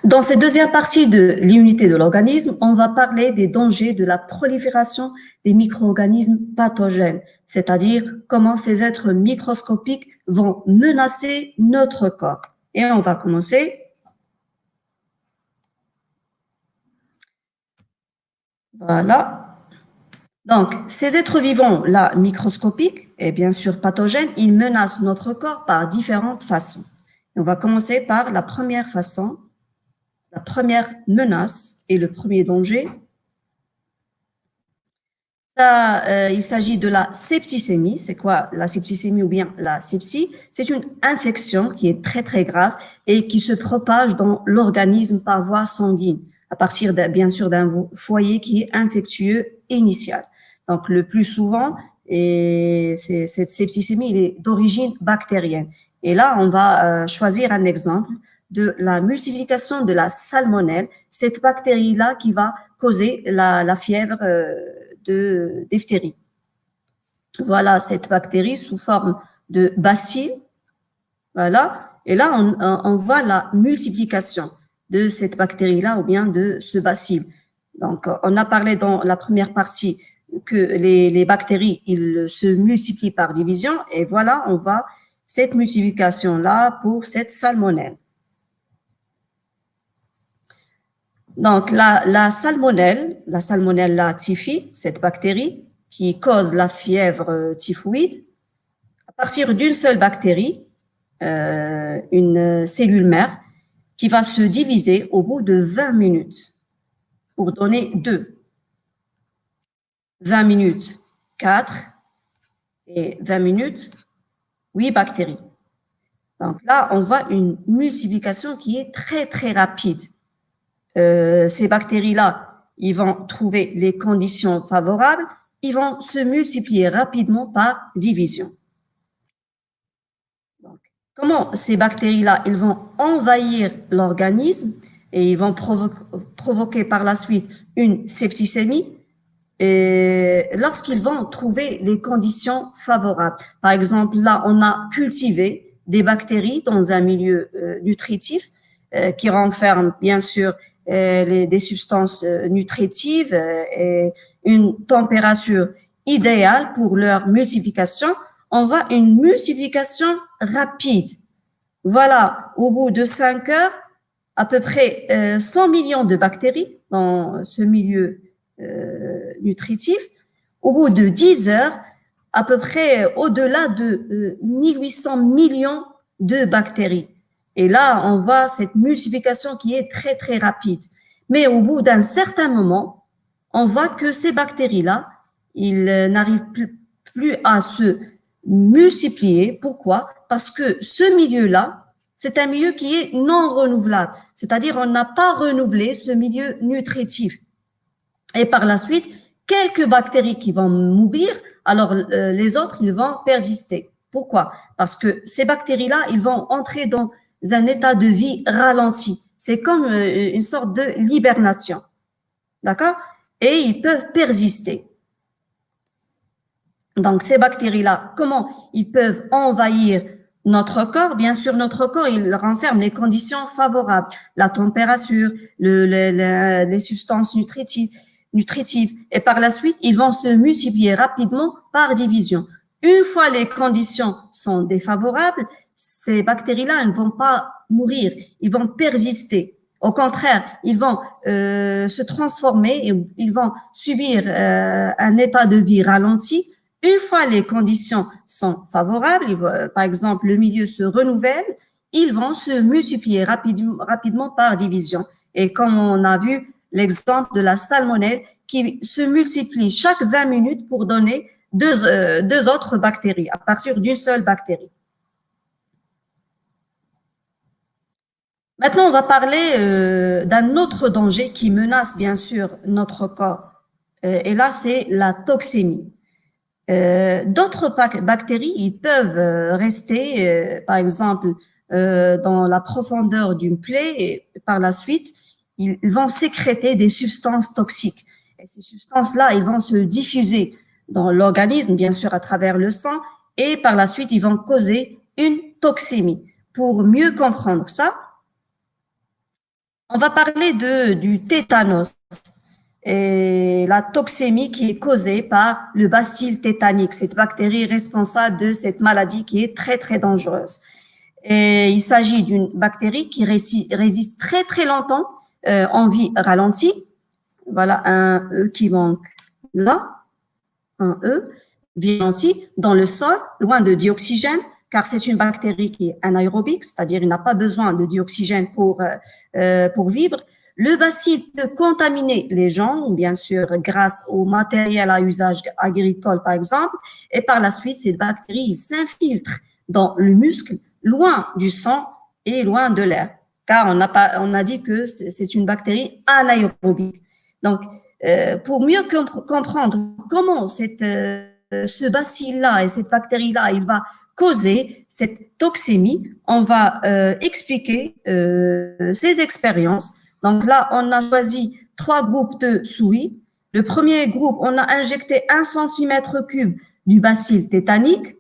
Dans cette deuxième partie de l'immunité de l'organisme, on va parler des dangers de la prolifération des micro-organismes pathogènes, c'est-à-dire comment ces êtres microscopiques vont menacer notre corps. Et on va commencer. Voilà. Donc, ces êtres vivants-là, microscopiques et bien sûr pathogènes, ils menacent notre corps par différentes façons. Et on va commencer par la première façon, la première menace et le premier danger. Il s'agit de la septicémie. C'est quoi la septicémie ou bien la sepsie? C'est une infection qui est très, très grave et qui se propage dans l'organisme par voie sanguine, à partir bien sûr d'un foyer qui est infectieux initial. Donc, le plus souvent, cette septicémie il est d'origine bactérienne. Et là, on va choisir un exemple de la multiplication de la salmonelle, cette bactérie-là qui va causer la fièvre de diphtérie. Voilà cette bactérie sous forme de bacille. Voilà. Et là, on voit la multiplication de cette bactérie-là ou bien de ce bacille. Donc, on a parlé dans la première partie que les bactéries, ils se multiplient par division. Et voilà, on voit cette multiplication-là pour cette salmonelle. Donc, la salmonelle typhi, cette bactérie qui cause la fièvre typhoïde, à partir d'une seule bactérie, une cellule mère, qui va se diviser au bout de 20 minutes pour donner 2. 20 minutes, 4 et 20 minutes, 8 bactéries. Donc là, on voit une multiplication qui est très, très rapide. Ces bactéries-là, ils vont trouver les conditions favorables, ils vont se multiplier rapidement par division. Donc, comment ces bactéries-là, ils vont envahir l'organisme et ils vont provoquer par la suite une septicémie et lorsqu'ils vont trouver les conditions favorables. Par exemple, là, on a cultivé des bactéries dans un milieu nutritif qui renferme bien sûr des substances nutritives et une température idéale pour leur multiplication. On voit une multiplication rapide. Voilà, au bout de 5 heures, à peu près 100 millions de bactéries dans ce milieu nutritif. Au bout de 10 heures, à peu près au-delà de 1800 millions de bactéries. Et là, on voit cette multiplication qui est très, très rapide. Mais au bout d'un certain moment, on voit que ces bactéries-là, ils n'arrivent plus à se multiplier. Pourquoi? Parce que ce milieu-là, c'est un milieu qui est non renouvelable. C'est-à-dire, on n'a pas renouvelé ce milieu nutritif. Et par la suite, quelques bactéries qui vont mourir, alors les autres, ils vont persister. Pourquoi? Parce que ces bactéries-là, ils vont entrer dans un état de vie ralenti. C'est comme une sorte de hibernation. D'accord? Et ils peuvent persister. Donc, ces bactéries-là, comment ils peuvent envahir notre corps? Bien sûr, notre corps, il renferme les conditions favorables, la température, les substances nutritives. Et par la suite, ils vont se multiplier rapidement par division. Une fois les conditions sont défavorables, ces bactéries-là, elles ne vont pas mourir, ils vont persister. Au contraire, ils vont se transformer et ils vont subir un état de vie ralenti. Une fois les conditions sont favorables, par exemple, le milieu se renouvelle, ils vont se multiplier rapidement par division. Et comme on a vu l'exemple de la salmonelle qui se multiplie chaque 20 minutes pour donner deux autres bactéries à partir d'une seule bactérie. Maintenant, on va parler d'un autre danger qui menace bien sûr notre corps. Et là, c'est la toxémie. D'autres bactéries, ils peuvent rester, par exemple, dans la profondeur d'une plaie et par la suite, ils vont sécréter des substances toxiques. Et ces substances-là, ils vont se diffuser dans l'organisme, bien sûr, à travers le sang et par la suite, ils vont causer une toxémie. Pour mieux comprendre ça, On va parler du tétanos et la toxémie qui est causée par le bacille tétanique, cette bactérie responsable de cette maladie qui est très, très dangereuse. Et il s'agit d'une bactérie qui résiste très, très longtemps en vie ralentie. Voilà un E qui manque là, un E, vie ralentie dans le sol, loin de dioxygène, car c'est une bactérie qui est anaérobique, c'est-à-dire il n'a pas besoin de dioxygène pour vivre. Le bacille peut contaminer les gens, bien sûr, grâce au matériel à usage agricole, par exemple, et par la suite, cette bactérie s'infiltre dans le muscle, loin du sang et loin de l'air, car on a dit que c'est une bactérie anaérobique. Donc, pour mieux comprendre comment ce bacille-là et cette bactérie-là, il va causer cette toxémie, on va expliquer ces expériences. Donc là, on a choisi 3 groupes de souris. Le premier groupe, on a injecté 1 cm3 du bacille tétanique.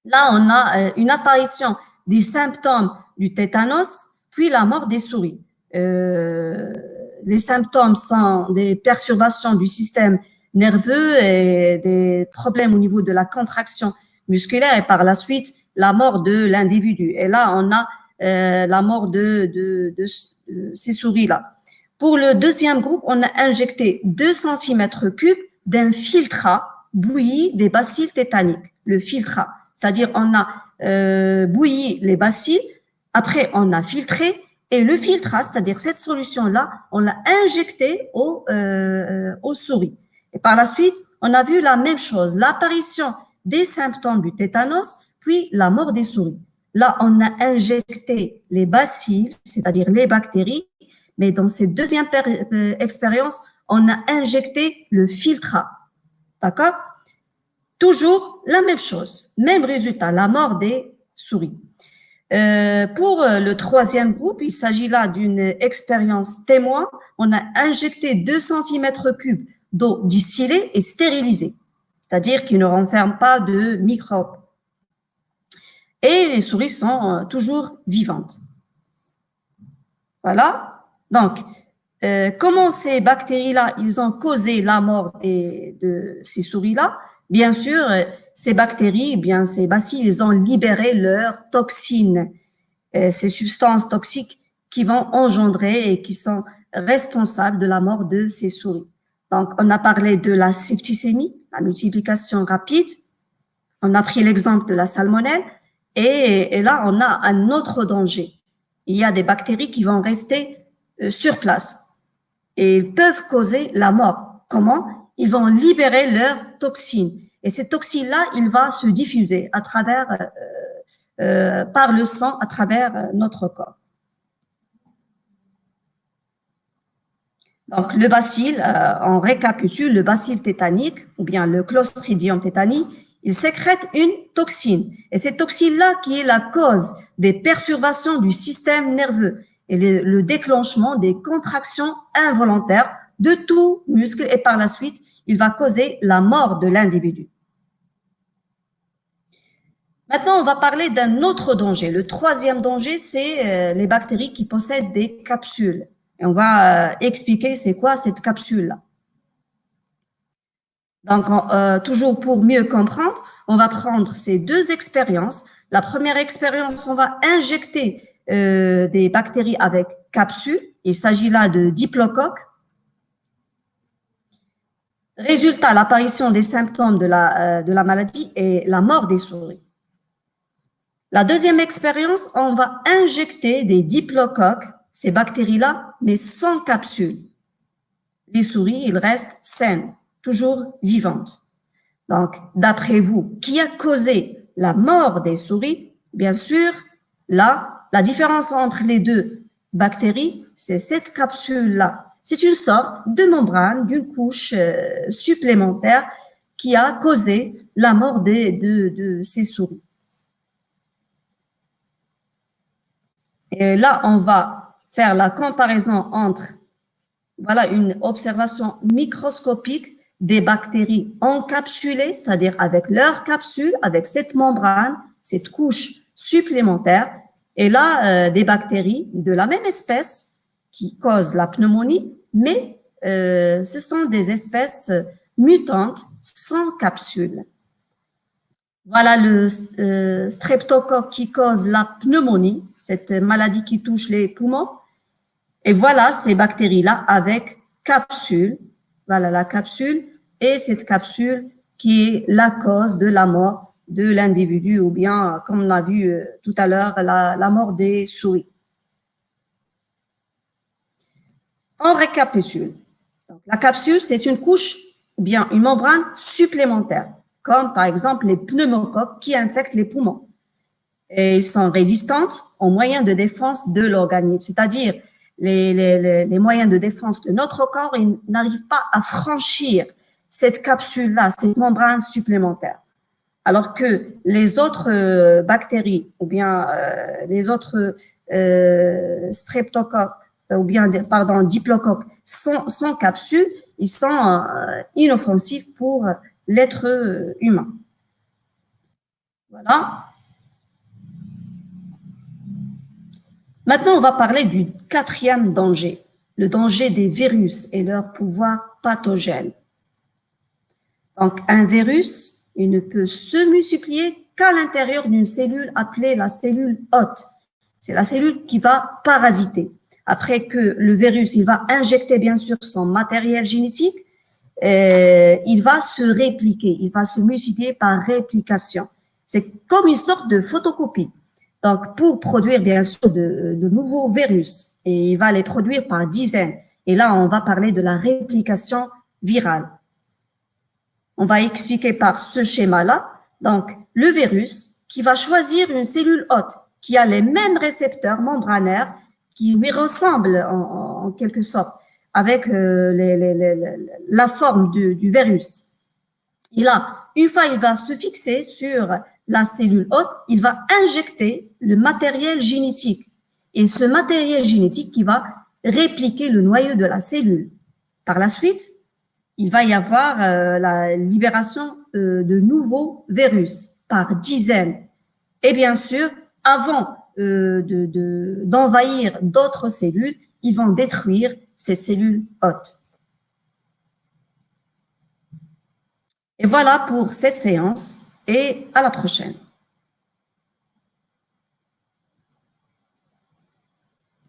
Là, on a une apparition des symptômes du tétanos, puis la mort des souris. Les symptômes sont des perturbations du système nerveux et des problèmes au niveau de la contraction musculaire et par la suite la mort de l'individu. Et là, on a la mort de ces souris-là. Pour le deuxième groupe, on a injecté 2 cm3 d'un filtrat bouilli des bacilles tétaniques, le filtrat. C'est-à-dire, on a bouilli les bacilles, après on a filtré, et le filtrat, c'est-à-dire cette solution-là, on l'a injectée aux souris. Et par la suite, on a vu la même chose, l'apparition des symptômes du tétanos, puis la mort des souris. Là, on a injecté les bacilles, c'est-à-dire les bactéries, mais dans cette deuxième expérience, on a injecté le filtrat. D'accord? Toujours la même chose, même résultat, la mort des souris. Pour le troisième groupe, il s'agit là d'une expérience témoin. On a injecté 2 cm3 d'eau distillée et stérilisée, c'est-à-dire qui ne renferme pas de microbes. Et les souris sont toujours vivantes. Voilà. Donc, comment ces bactéries-là, ils ont causé la mort de ces souris-là? Bien sûr, ces bactéries, bien ces bacilles, ils ont libéré leurs toxines, ces substances toxiques qui vont engendrer et qui sont responsables de la mort de ces souris. Donc, on a parlé de la septicémie, la multiplication rapide. On a pris l'exemple de la salmonelle et là, on a un autre danger. Il y a des bactéries qui vont rester sur place et ils peuvent causer la mort. Comment? Ils vont libérer leurs toxines. Et ces toxines-là, il va se diffuser à travers, par le sang, à travers notre corps. Donc, le bacille, on récapitule, le bacille tétanique ou bien le Clostridium tétani, il sécrète une toxine. Et cette toxine-là qui est la cause des perturbations du système nerveux et le déclenchement des contractions involontaires de tout muscle et par la suite, il va causer la mort de l'individu. Maintenant, on va parler d'un autre danger. Le troisième danger, c'est les bactéries qui possèdent des capsules. Et on va expliquer c'est quoi cette capsule-là. Donc, toujours pour mieux comprendre, on va prendre ces 2 expériences. La première expérience, on va injecter des bactéries avec capsules. Il s'agit là de diplocoques. Résultat, l'apparition des symptômes de la maladie et la mort des souris. La deuxième expérience, on va injecter des diplocoques, ces bactéries-là, mais sans capsule. Les souris, ils restent saines, toujours vivantes. Donc, d'après vous, qui a causé la mort des souris? Bien sûr, là, la différence entre les 2 bactéries, c'est cette capsule-là. C'est une sorte de membrane, d'une couche supplémentaire qui a causé la mort de ces souris. Et là, on va faire la comparaison entre, voilà, une observation microscopique des bactéries encapsulées, c'est-à-dire avec leur capsule, avec cette membrane, cette couche supplémentaire, et là, des bactéries de la même espèce, qui causent la pneumonie, mais ce sont des espèces mutantes sans capsule. Voilà le streptocoque qui cause la pneumonie, cette maladie qui touche les poumons. Et voilà ces bactéries-là avec capsule. Voilà la capsule et cette capsule qui est la cause de la mort de l'individu ou bien, comme on a vu tout à l'heure, la mort des souris. On récapitule. Donc, la capsule, c'est une couche ou bien une membrane supplémentaire, comme par exemple les pneumocoques qui infectent les poumons. Et ils sont résistantes aux moyens de défense de l'organisme, c'est-à-dire les moyens de défense de notre corps, ils n'arrivent pas à franchir cette capsule-là, cette membrane supplémentaire. Alors que les autres bactéries ou bien les autres streptocoques ou bien, pardon, diplocoques sans capsule, ils sont inoffensifs pour l'être humain. Voilà. Maintenant, on va parler du quatrième danger, le danger des virus et leur pouvoir pathogène. Donc, un virus, il ne peut se multiplier qu'à l'intérieur d'une cellule appelée la cellule hôte. C'est la cellule qui va parasiter. Après que le virus, il va injecter bien sûr son matériel génétique, il va se répliquer, il va se multiplier par réplication. C'est comme une sorte de photocopie. Donc, pour produire bien sûr de nouveaux virus, et il va les produire par dizaines. Et là, on va parler de la réplication virale. On va expliquer par ce schéma-là, donc le virus qui va choisir une cellule hôte qui a les mêmes récepteurs membranaires qui lui ressemblent en quelque sorte avec la forme du virus. Et là, une fois il va se fixer sur la cellule hôte, il va injecter le matériel génétique. Et ce matériel génétique qui va répliquer le noyau de la cellule. Par la suite, il va y avoir la libération de nouveaux virus par dizaines. Et bien sûr, avant d'envahir d'autres cellules, ils vont détruire ces cellules hôtes. Et voilà pour cette séance et à la prochaine.